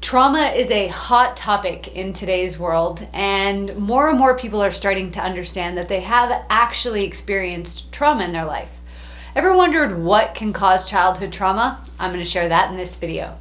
Trauma is a hot topic in today's world, and more people are starting to understand that they have actually experienced trauma in their life. Ever wondered what can cause childhood trauma? I'm going to share that in this video.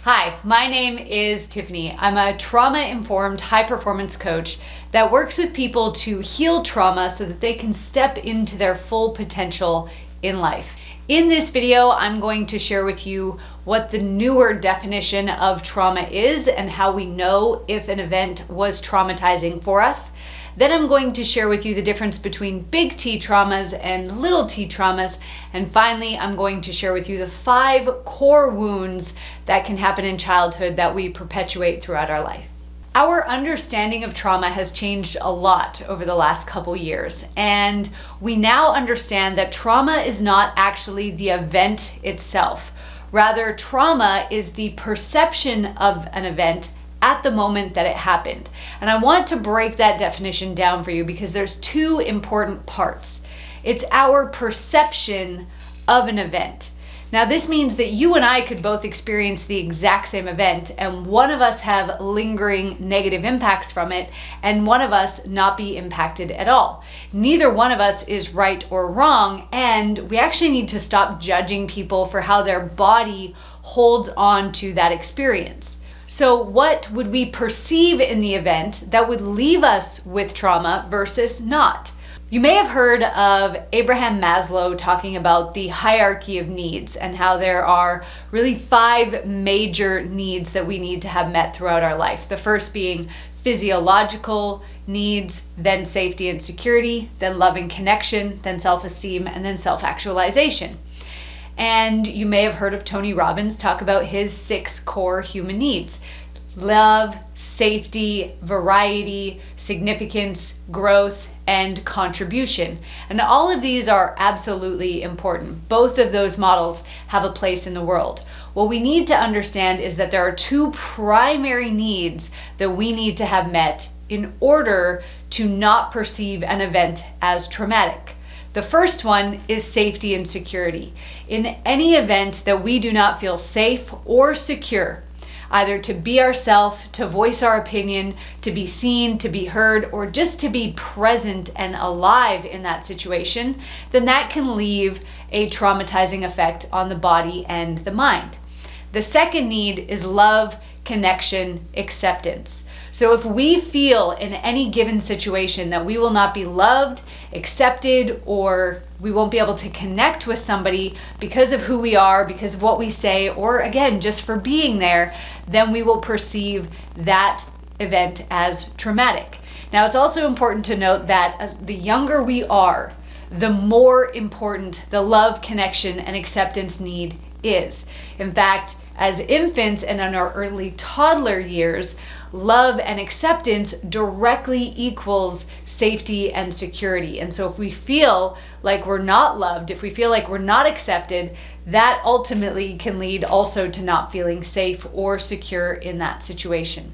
Hi, my name is Tiffany. I'm a trauma-informed high-performance coach that works with people to heal trauma so that they can step into their full potential in life. In this video, I'm going to share with you what the newer definition of trauma is and how we know if an event was traumatizing for us. Then I'm going to share with you the difference between big T traumas and little t traumas. And finally, I'm going to share with you the 5 core wounds that can happen in childhood that we perpetuate throughout our life. Our understanding of trauma has changed a lot over the last couple years, and we now understand that trauma is not actually the event itself. Rather, trauma is the perception of an event at the moment that it happened. And I want to break that definition down for you because there's 2 important parts. It's our perception of an event. Now, this means that you and I could both experience the exact same event, and one of us have lingering negative impacts from it, and one of us not be impacted at all. Neither one of us is right or wrong, and we actually need to stop judging people for how their body holds on to that experience. So what would we perceive in the event that would leave us with trauma versus not? You may have heard of Abraham Maslow talking about the hierarchy of needs and how there are really 5 major needs that we need to have met throughout our life. The first being physiological needs, then safety and security, then love and connection, then self-esteem, and then self-actualization. And you may have heard of Tony Robbins talk about his 6 core human needs: love, safety, variety, significance, growth, and contribution. And all of these are absolutely important. Both of those models have a place in the world. What we need to understand is that there are 2 primary needs that we need to have met in order to not perceive an event as traumatic. The first one is safety and security. In any event that we do not feel safe or secure, either to be ourselves, to voice our opinion, to be seen, to be heard, or just to be present and alive in that situation, then that can leave a traumatizing effect on the body and the mind. The second need is love, connection, acceptance. So if we feel in any given situation that we will not be loved, accepted, or we won't be able to connect with somebody because of who we are, because of what we say, or again, just for being there, then we will perceive that event as traumatic. Now, it's also important to note that as the younger we are, the more important the love, connection, and acceptance need is. In fact, as infants and in our early toddler years, love and acceptance directly equals safety and security. And so if we feel like we're not loved, if we feel like we're not accepted, that ultimately can lead also to not feeling safe or secure in that situation.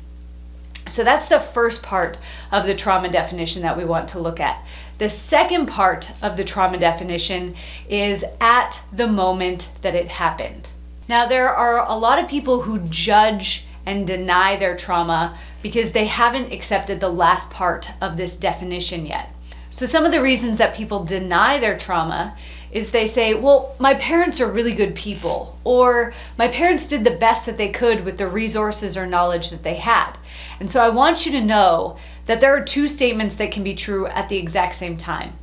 So that's the first part of the trauma definition that we want to look at. The second part of the trauma definition is at the moment that it happened. Now, there are a lot of people who judge and deny their trauma because they haven't accepted the last part of this definition yet. So some of the reasons that people deny their trauma is they say, well, my parents are really good people, or my parents did the best that they could with the resources or knowledge that they had. And so I want you to know that there are 2 statements that can be true at the exact same time.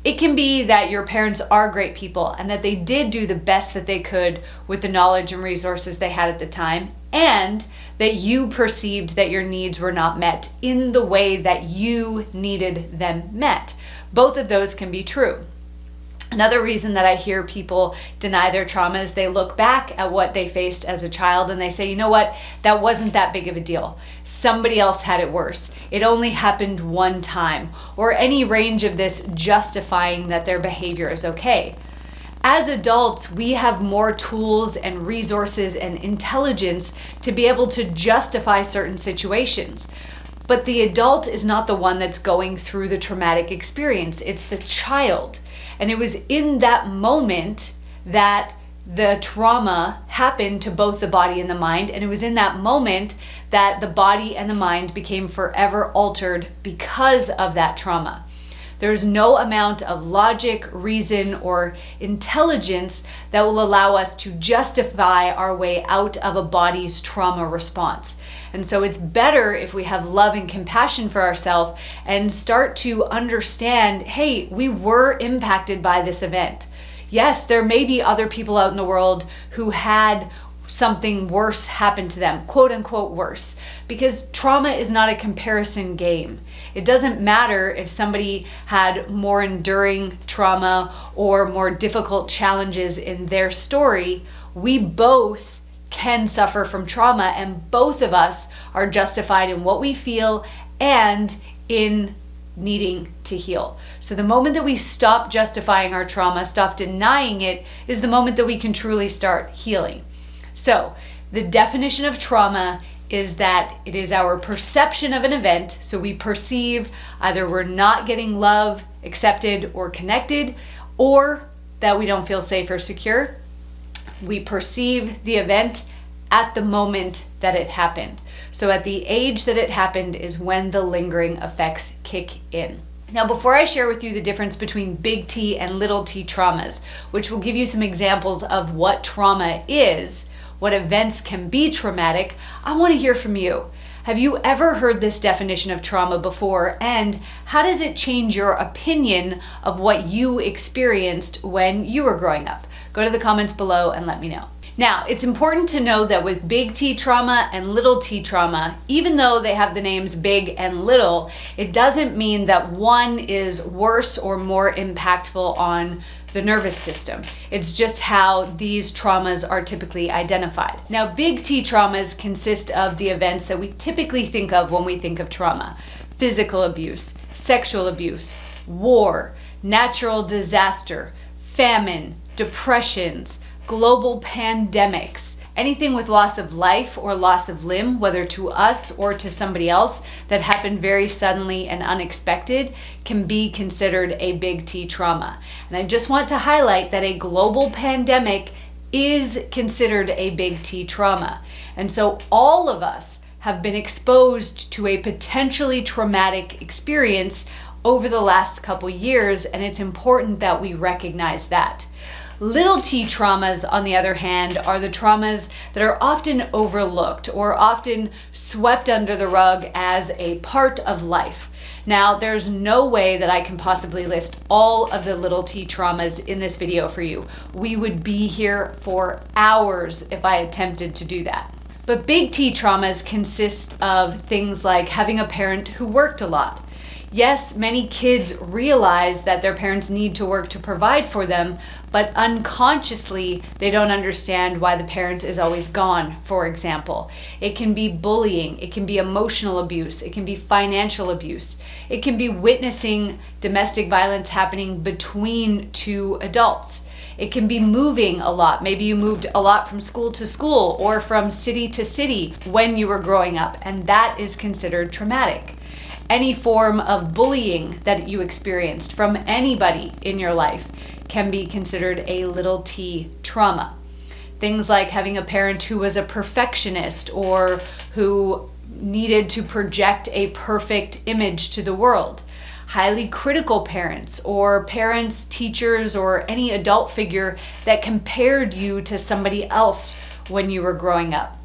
It can be that your parents are great people and that they did do the best that they could with the knowledge and resources they had at the time, and that you perceived that your needs were not met in the way that you needed them met. Both of those can be true. Another reason that I hear people deny their trauma is they look back at what they faced as a child and they say, you know what, that wasn't that big of a deal. Somebody else had it worse. It only happened one time, or any range of this justifying that their behavior is okay. As adults, we have more tools and resources and intelligence to be able to justify certain situations. But the adult is not the one that's going through the traumatic experience. It's the child. And it was in that moment that the trauma happened to both the body and the mind. And it was in that moment that the body and the mind became forever altered because of that trauma. There's no amount of logic, reason, or intelligence that will allow us to justify our way out of a body's trauma response. And so it's better if we have love and compassion for ourselves and start to understand, hey, we were impacted by this event. Yes, there may be other people out in the world who had something worse happen to them, quote unquote worse, because trauma is not a comparison game. It doesn't matter if somebody had more enduring trauma or more difficult challenges in their story. We both can suffer from trauma, and both of us are justified in what we feel and in needing to heal. So the moment that we stop justifying our trauma, stop denying it, is the moment that we can truly start healing. So the definition of trauma is that it is our perception of an event. So we perceive either we're not getting love, accepted, or connected, or that we don't feel safe or secure. We perceive the event at the moment that it happened. So at the age that it happened is when the lingering effects kick in. Now, before I share with you the difference between big T and little t traumas, which will give you some examples of what trauma is, what events can be traumatic, I want to hear from you. Have you ever heard this definition of trauma before? And how does it change your opinion of what you experienced when you were growing up? Go to the comments below and let me know. Now, it's important to know that with big T trauma and little t trauma, even though they have the names big and little, it doesn't mean that one is worse or more impactful on the nervous system. It's just how these traumas are typically identified. Now, big T traumas consist of the events that we typically think of when we think of trauma: physical abuse, sexual abuse, war, natural disaster, famine, depressions, global pandemics, anything with loss of life or loss of limb, whether to us or to somebody else, that happened very suddenly and unexpected, can be considered a big T trauma. And I just want to highlight that a global pandemic is considered a big T trauma. And so all of us have been exposed to a potentially traumatic experience over the last couple years, and it's important that we recognize that. Little t traumas, on the other hand, are the traumas that are often overlooked or often swept under the rug as a part of life. Now, there's no way that I can possibly list all of the little t traumas in this video for you. We would be here for hours if I attempted to do that. But big T traumas consist of things like having a parent who worked a lot. Yes, many kids realize that their parents need to work to provide for them, but unconsciously they don't understand why the parent is always gone, for example. It can be bullying, it can be emotional abuse, it can be financial abuse, it can be witnessing domestic violence happening between two adults. It can be moving a lot. Maybe you moved a lot from school to school or from city to city when you were growing up, and that is considered traumatic. Any form of bullying that you experienced from anybody in your life can be considered a little t trauma. Things like having a parent who was a perfectionist or who needed to project a perfect image to the world. Highly critical parents or parents, teachers, or any adult figure that compared you to somebody else when you were growing up.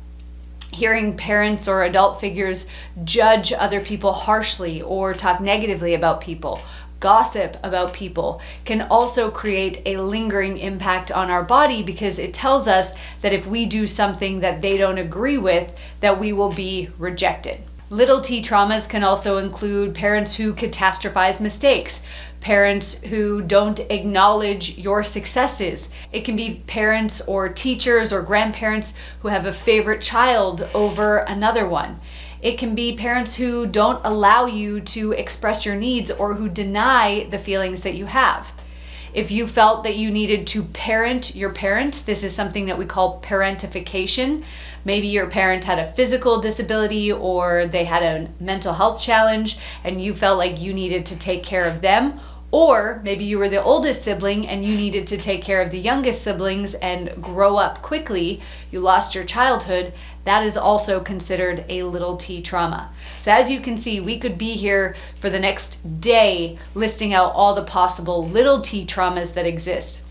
Hearing parents or adult figures judge other people harshly or talk negatively about people, gossip about people, can also create a lingering impact on our body because it tells us that if we do something that they don't agree with, that we will be rejected. Little t traumas can also include parents who catastrophize mistakes, parents who don't acknowledge your successes. It can be parents or teachers or grandparents who have a favorite child over another one. It can be parents who don't allow you to express your needs or who deny the feelings that you have. If you felt that you needed to parent your parent, this is something that we call parentification. Maybe your parent had a physical disability or they had a mental health challenge and you felt like you needed to take care of them. Or maybe you were the oldest sibling and you needed to take care of the youngest siblings and grow up quickly. You lost your childhood. That is also considered a little t trauma. So as you can see, we could be here for the next day listing out all the possible little t traumas that exist.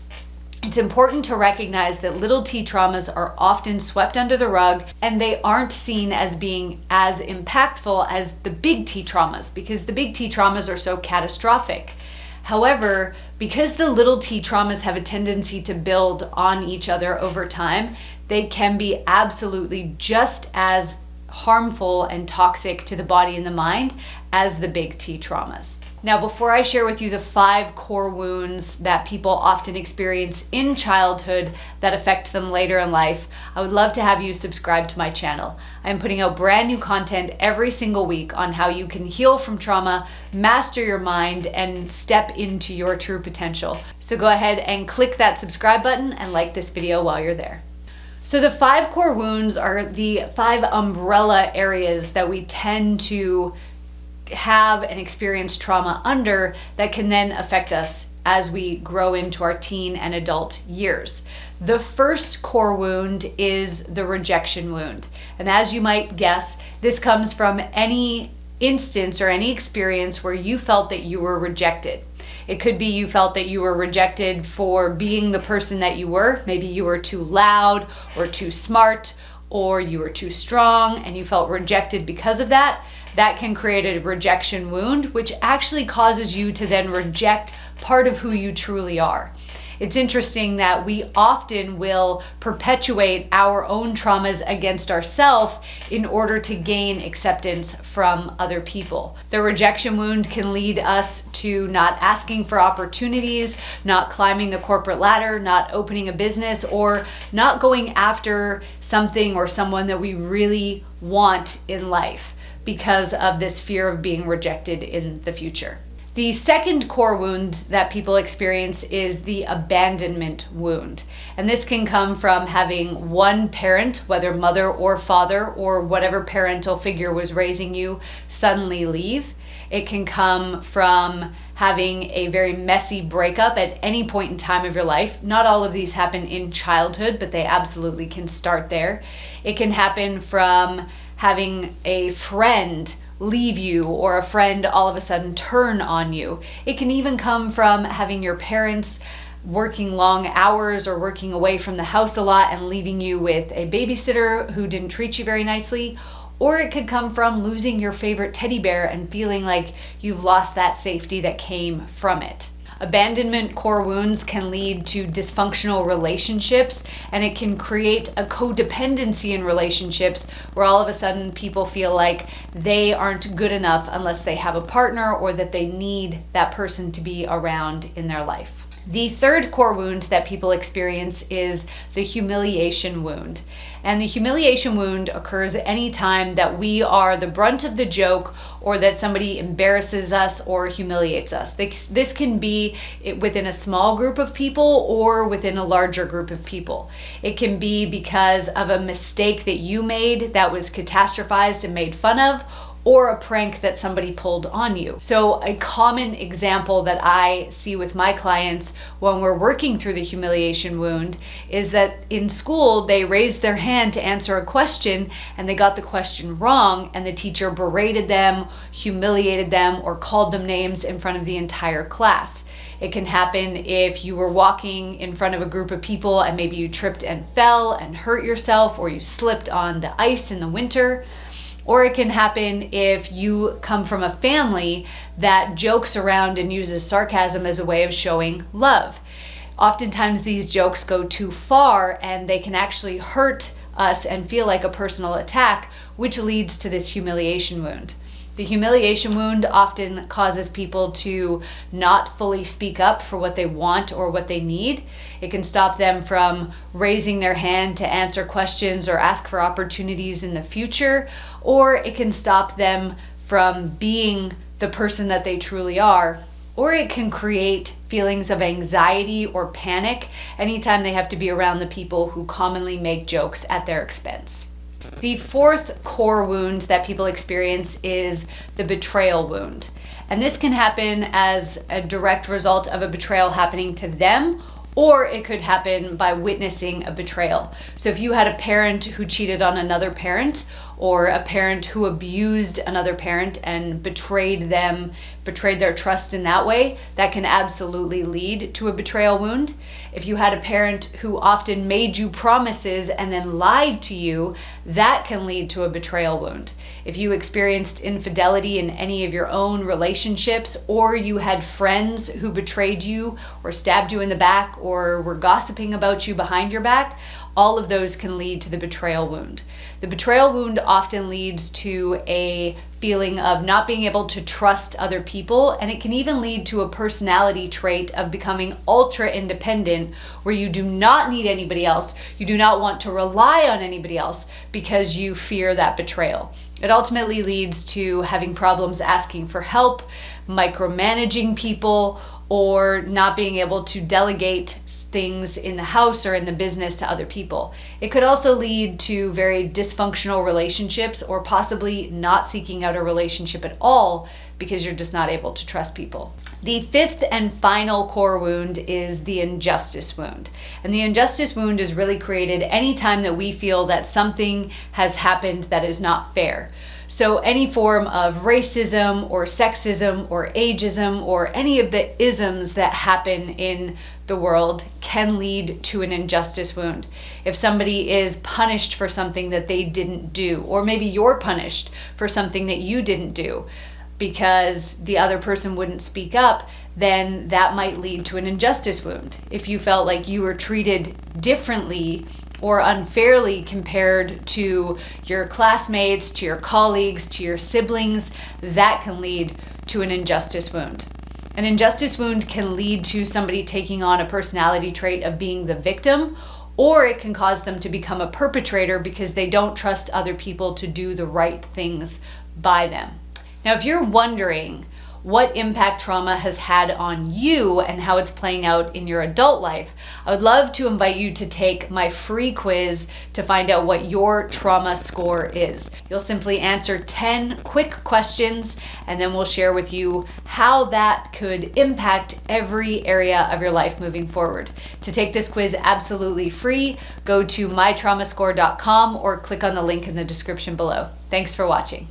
It's important to recognize that little t traumas are often swept under the rug and they aren't seen as being as impactful as the big T traumas because the big T traumas are so catastrophic. However, because the little t traumas have a tendency to build on each other over time, they can be absolutely just as harmful and toxic to the body and the mind as the big T traumas. Now, before I share with you the 5 core wounds that people often experience in childhood that affect them later in life, I would love to have you subscribe to my channel. I'm putting out brand new content every single week on how you can heal from trauma, master your mind, and step into your true potential. So go ahead and click that subscribe button and like this video while you're there. So the 5 core wounds are the 5 umbrella areas that we tend to have and experience trauma under that can then affect us as we grow into our teen and adult years. The first core wound is the rejection wound. And as you might guess, this comes from any instance or any experience where you felt that you were rejected. It could be you felt that you were rejected for being the person that you were. Maybe you were too loud or too smart, or you were too strong and you felt rejected because of that. That can create a rejection wound, which actually causes you to then reject part of who you truly are. It's interesting that we often will perpetuate our own traumas against ourselves in order to gain acceptance from other people. The rejection wound can lead us to not asking for opportunities, not climbing the corporate ladder, not opening a business, or not going after something or someone that we really want in life because of this fear of being rejected in the future. The second core wound that people experience is the abandonment wound. And this can come from having one parent, whether mother or father or whatever parental figure was raising you, suddenly leave. It can come from having a very messy breakup at any point in time of your life. Not all of these happen in childhood, but they absolutely can start there. It can happen from having a friend leave you or a friend all of a sudden turn on you. It can even come from having your parents working long hours or working away from the house a lot and leaving you with a babysitter who didn't treat you very nicely. Or it could come from losing your favorite teddy bear and feeling like you've lost that safety that came from it. Abandonment core wounds can lead to dysfunctional relationships, and it can create a codependency in relationships where all of a sudden people feel like they aren't good enough unless they have a partner or that they need that person to be around in their life. The third core wound that people experience is the humiliation wound. And the humiliation wound occurs any time that we are the brunt of the joke or that somebody embarrasses us or humiliates us. This can be within a small group of people or within a larger group of people. It can be because of a mistake that you made that was catastrophized and made fun of, or a prank that somebody pulled on you. So a common example that I see with my clients when we're working through the humiliation wound is that in school they raised their hand to answer a question and they got the question wrong and the teacher berated them, humiliated them, or called them names in front of the entire class. It can happen if you were walking in front of a group of people and maybe you tripped and fell and hurt yourself, or you slipped on the ice in the winter. Or it can happen if you come from a family that jokes around and uses sarcasm as a way of showing love. Oftentimes these jokes go too far and they can actually hurt us and feel like a personal attack, which leads to this humiliation wound. The humiliation wound often causes people to not fully speak up for what they want or what they need. It can stop them from raising their hand to answer questions or ask for opportunities in the future, or it can stop them from being the person that they truly are, or it can create feelings of anxiety or panic anytime they have to be around the people who commonly make jokes at their expense. The fourth core wound that people experience is the betrayal wound. And this can happen as a direct result of a betrayal happening to them, or it could happen by witnessing a betrayal. So if you had a parent who cheated on another parent, or a parent who abused another parent and betrayed their trust in that way, that can absolutely lead to a betrayal wound. If you had a parent who often made you promises and then lied to you, that can lead to a betrayal wound. If you experienced infidelity in any of your own relationships, or you had friends who betrayed you or stabbed you in the back or were gossiping about you behind your back, all of those can lead to the betrayal wound. The betrayal wound often leads to a feeling of not being able to trust other people, and it can even lead to a personality trait of becoming ultra independent, where you do not need anybody else, you do not want to rely on anybody else because you fear that betrayal. It ultimately leads to having problems asking for help, micromanaging people, or not being able to delegate things in the house or in the business to other people. It could also lead to very dysfunctional relationships, or possibly not seeking out a relationship at all because you're just not able to trust people. The fifth and final core wound is the injustice wound. And the injustice wound is really created anytime that we feel that something has happened that is not fair. So any form of racism or sexism or ageism or any of the isms that happen in the world can lead to an injustice wound. If somebody is punished for something that they didn't do, or maybe you're punished for something that you didn't do because the other person wouldn't speak up, then that might lead to an injustice wound. If you felt like you were treated differently or unfairly compared to your classmates, to your colleagues, to your siblings, that can lead to an injustice wound. An injustice wound can lead to somebody taking on a personality trait of being the victim, or it can cause them to become a perpetrator because they don't trust other people to do the right things by them. Now, if you're wondering what impact trauma has had on you and how it's playing out in your adult life, I would love to invite you to take my free quiz to find out what your trauma score is. You'll simply answer 10 quick questions, and then we'll share with you how that could impact every area of your life moving forward. To take this quiz absolutely free, go to mytraumascore.com or click on the link in the description below. Thanks for watching.